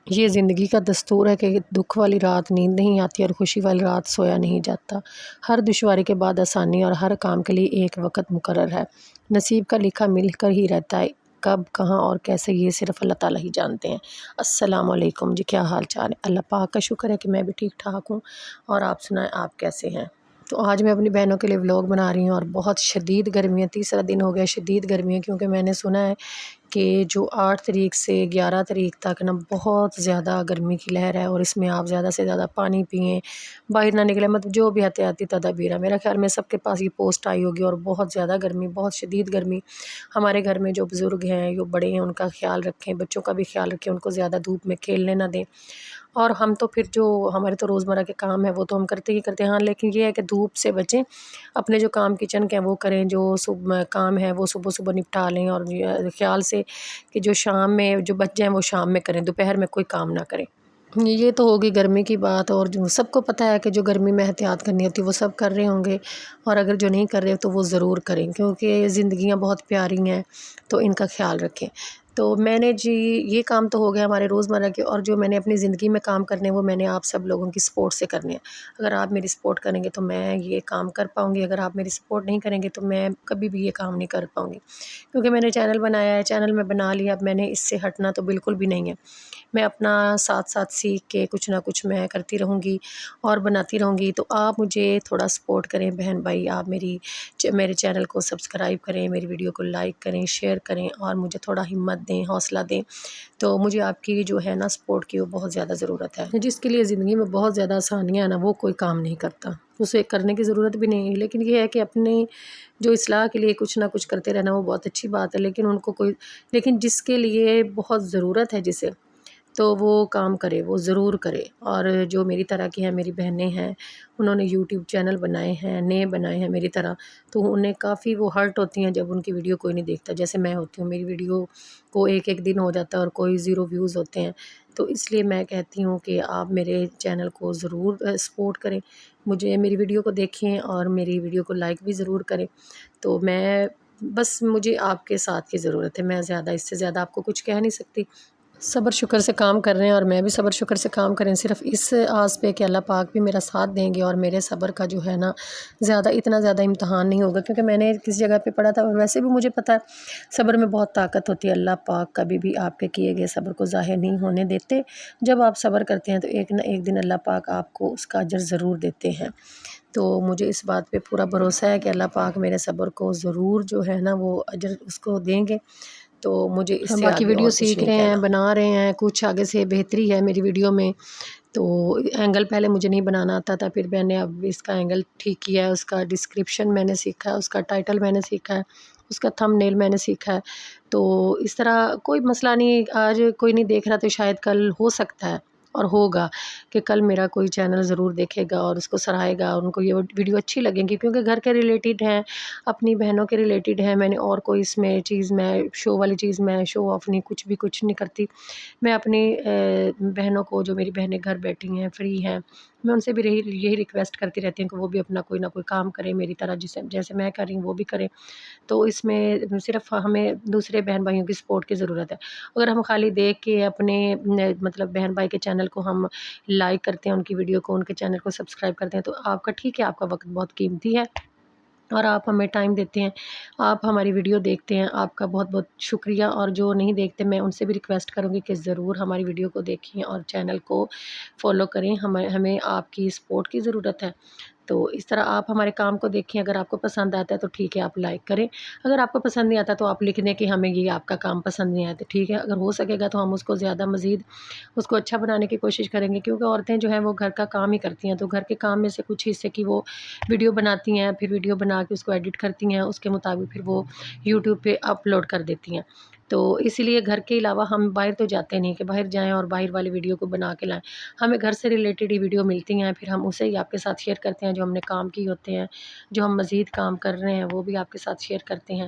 یہ زندگی کا دستور ہے کہ دکھ والی رات نیند نہیں آتی اور خوشی والی رات سویا نہیں جاتا۔ ہر دشواری کے بعد آسانی اور ہر کام کے لیے ایک وقت مقرر ہے۔ نصیب کا لکھا مل کر ہی رہتا ہے، کب کہاں اور کیسے یہ صرف اللہ تعالیٰ ہی جانتے ہیں۔ السلام علیکم جی، کیا حال چال ہے؟ اللہ پاک کا شکر ہے کہ میں بھی ٹھیک ٹھاک ہوں، اور آپ سنائیں آپ کیسے ہیں؟ تو آج میں اپنی بہنوں کے لیے ولاگ بنا رہی ہوں، اور بہت شدید گرمی ہے، تیسرا دن ہو گیا شدید گرمی ہے، کیونکہ میں نے سنا ہے کہ جو 8 تاریخ سے 11 تاریخ تک نا بہت زیادہ گرمی کی لہر ہے، اور اس میں آپ زیادہ سے زیادہ پانی پئیں، باہر نہ نکلیں، مطلب جو بھی احتیاطی تدابیر ہے، میرا خیال میں سب کے پاس یہ پوسٹ آئی ہوگی۔ اور بہت زیادہ گرمی، بہت شدید گرمی، ہمارے گھر میں جو بزرگ ہیں، جو بڑے ہیں، ان کا خیال رکھیں، بچوں کا بھی خیال رکھیں، ان کو زیادہ دھوپ میں کھیلنے نہ دیں۔ اور ہم تو پھر جو ہمارے تو روزمرہ کے کام ہے وہ تو ہم کرتے ہی کرتے ہیں، ہاں، لیکن یہ ہے کہ دھوپ سے بچیں، اپنے جو کام کچن کے ہیں وہ کریں، جو کام ہے وہ صبح صبح نپٹا لیں، اور خیال سے کہ جو شام میں جو بچ جائیں وہ شام میں کریں، دوپہر میں کوئی کام نہ کریں۔ یہ تو ہوگی گرمی کی بات، اور جو سب کو پتہ ہے کہ جو گرمی میں احتیاط کرنی ہوتی ہے وہ سب کر رہے ہوں گے، اور اگر جو نہیں کر رہے تو وہ ضرور کریں، کیونکہ زندگیاں بہت پیاری ہیں، تو ان کا خیال رکھیں۔ تو میں نے جی یہ کام تو ہو گیا ہمارے روزمرہ کے، اور جو میں نے اپنی زندگی میں کام کرنے وہ میں نے آپ سب لوگوں کی سپورٹ سے کرنے ہیں۔ اگر آپ میری سپورٹ کریں گے تو میں یہ کام کر پاؤں گی، اگر آپ میری سپورٹ نہیں کریں گے تو میں کبھی بھی یہ کام نہیں کر پاؤں گی، کیونکہ میں نے چینل بنایا ہے، چینل میں بنا لیا، اب میں نے اس سے ہٹنا تو بالکل بھی نہیں ہے۔ میں اپنا ساتھ ساتھ سیکھ کے کچھ نہ کچھ میں کرتی رہوں گی اور بناتی رہوں گی۔ تو آپ مجھے تھوڑا سپورٹ کریں بہن بھائی، آپ میرے چینل کو سبسکرائب کریں، میری ویڈیو کو لائک کریں، شیئر کریں، اور مجھے تھوڑا ہمت دیں، حوصلہ دیں۔ تو مجھے آپ کی جو ہے نا سپورٹ کی وہ بہت زیادہ ضرورت ہے۔ جس کے لیے زندگی میں بہت زیادہ آسانیاں ہیں نا، وہ کوئی کام نہیں کرتا، اسے کرنے کی ضرورت بھی نہیں ہے، لیکن یہ ہے کہ اپنی جو اصلاح کے لیے کچھ نہ کچھ کرتے رہنا وہ بہت اچھی بات ہے، لیکن جس کے لیے بہت ضرورت ہے جسے، تو وہ کام کرے، وہ ضرور کرے۔ اور جو میری طرح کی ہیں، میری بہنیں ہیں، انہوں نے یوٹیوب چینل بنائے ہیں، نئے بنائے ہیں میری طرح، تو انہیں کافی وہ ہرٹ ہوتی ہیں جب ان کی ویڈیو کوئی نہیں دیکھتا، جیسے میں ہوتی ہوں، میری ویڈیو کو ایک دن ہو جاتا ہے اور کوئی 0 ویوز ہوتے ہیں۔ تو اس لیے میں کہتی ہوں کہ آپ میرے چینل کو ضرور سپورٹ کریں، میری ویڈیو کو دیکھیں، اور میری ویڈیو کو لائک بھی ضرور کریں۔ تو مجھے آپ کے ساتھ کی ضرورت ہے، میں اس سے زیادہ آپ کو کچھ کہہ نہیں سکتی۔ صبر شکر سے کام کر رہے ہیں، اور میں بھی صبر شکر سے کام کریں، صرف اس آس پہ کہ اللہ پاک بھی میرا ساتھ دیں گے، اور میرے صبر کا جو ہے نا اتنا زیادہ امتحان نہیں ہوگا، کیونکہ میں نے کسی جگہ پہ پڑھا تھا، اور ویسے بھی مجھے پتہ ہے صبر میں بہت طاقت ہوتی ہے۔ اللہ پاک کبھی بھی آپ کے کیے گئے صبر کو ضائع نہیں ہونے دیتے۔ جب آپ صبر کرتے ہیں تو ایک نہ ایک دن اللہ پاک آپ کو اس کا اجر ضرور دیتے ہیں۔ تو مجھے اس بات پہ پورا بھروسہ ہے کہ اللہ پاک میرے صبر کو ضرور جو ہے نا وہ اجر اس کو دیں گے۔ تو مجھے اس سے باقی ویڈیو سیکھ رہے ہیں، بنا رہے ہیں، کچھ آگے سے بہتری ہے میری ویڈیو میں۔ تو اینگل پہلے مجھے نہیں بنانا آتا تھا، پھر میں نے اب اس کا اینگل ٹھیک کیا ہے، اس کا ڈسکرپشن میں نے سیکھا ہے، اس کا ٹائٹل میں نے سیکھا ہے، اس کا تھمب نیل میں نے سیکھا ہے۔ تو اس طرح کوئی مسئلہ نہیں، آج کوئی نہیں دیکھ رہا تو شاید کل ہو سکتا ہے اور ہوگا کہ کل میرا کوئی چینل ضرور دیکھے گا اور اس کو سراہے گا، اور ان کو یہ ویڈیو اچھی لگیں گی، کیونکہ گھر کے ریلیٹڈ ہیں، اپنی بہنوں کے ریلیٹڈ ہیں۔ میں نے اور کوئی اس میں چیز، میں شو والی چیز، میں شو آف نہیں، کچھ نہیں کرتی۔ میں اپنی بہنوں کو، جو میری بہنیں گھر بیٹھی ہیں، فری ہیں، میں ان سے بھی یہی ریکویسٹ کرتی رہتی ہوں کہ وہ بھی اپنا کوئی نہ کوئی کام کریں میری طرح، جیسے میں کر رہی ہوں وہ بھی کریں۔ تو اس میں صرف ہمیں دوسرے بہن بھائیوں کی سپورٹ کی ضرورت ہے۔ اگر ہم خالی دیکھ کے اپنے مطلب بہن بھائی کے چینل کو ہم لائک کرتے ہیں، ان کی ویڈیو کو، ان کے چینل کو سبسکرائب کرتے ہیں، تو آپ کا ٹھیک ہے، آپ کا وقت بہت قیمتی ہے، اور آپ ہمیں ٹائم دیتے ہیں، آپ ہماری ویڈیو دیکھتے ہیں، آپ کا بہت بہت شکریہ۔ اور جو نہیں دیکھتے، میں ان سے بھی ریکویسٹ کروں گی کہ ضرور ہماری ویڈیو کو دیکھیں اور چینل کو فالو کریں، ہمیں آپ کی سپورٹ کی ضرورت ہے۔ تو اس طرح آپ ہمارے کام کو دیکھیں، اگر آپ کو پسند آتا ہے تو ٹھیک ہے، آپ لائک کریں، اگر آپ کو پسند نہیں آتا تو آپ لکھ دیں کہ ہمیں یہ آپ کا کام پسند نہیں آیا، تو ٹھیک ہے، اگر ہو سکے گا تو ہم اس کو زیادہ مزید اس کو اچھا بنانے کی کوشش کریں گے، کیونکہ عورتیں جو ہیں وہ گھر کا کام ہی کرتی ہیں، تو گھر کے کام میں سے کچھ حصے کی وہ ویڈیو بناتی ہیں، پھر ویڈیو بنا کے اس کو ایڈٹ کرتی ہیں، اس کے مطابق پھر وہ یوٹیوب پہ اپلوڈ کر دیتی ہیں۔ تو اسی لیے گھر کے علاوہ ہم باہر تو جاتے نہیں کہ باہر جائیں اور باہر والی ویڈیو کو بنا کے لائیں، ہمیں گھر سے ریلیٹڈ ہی ویڈیو ملتی ہیں، پھر ہم اسے ہی آپ کے ساتھ شیئر کرتے ہیں، جو ہم نے کام کی ہوتے ہیں، جو ہم مزید کام کر رہے ہیں وہ بھی آپ کے ساتھ شیئر کرتے ہیں۔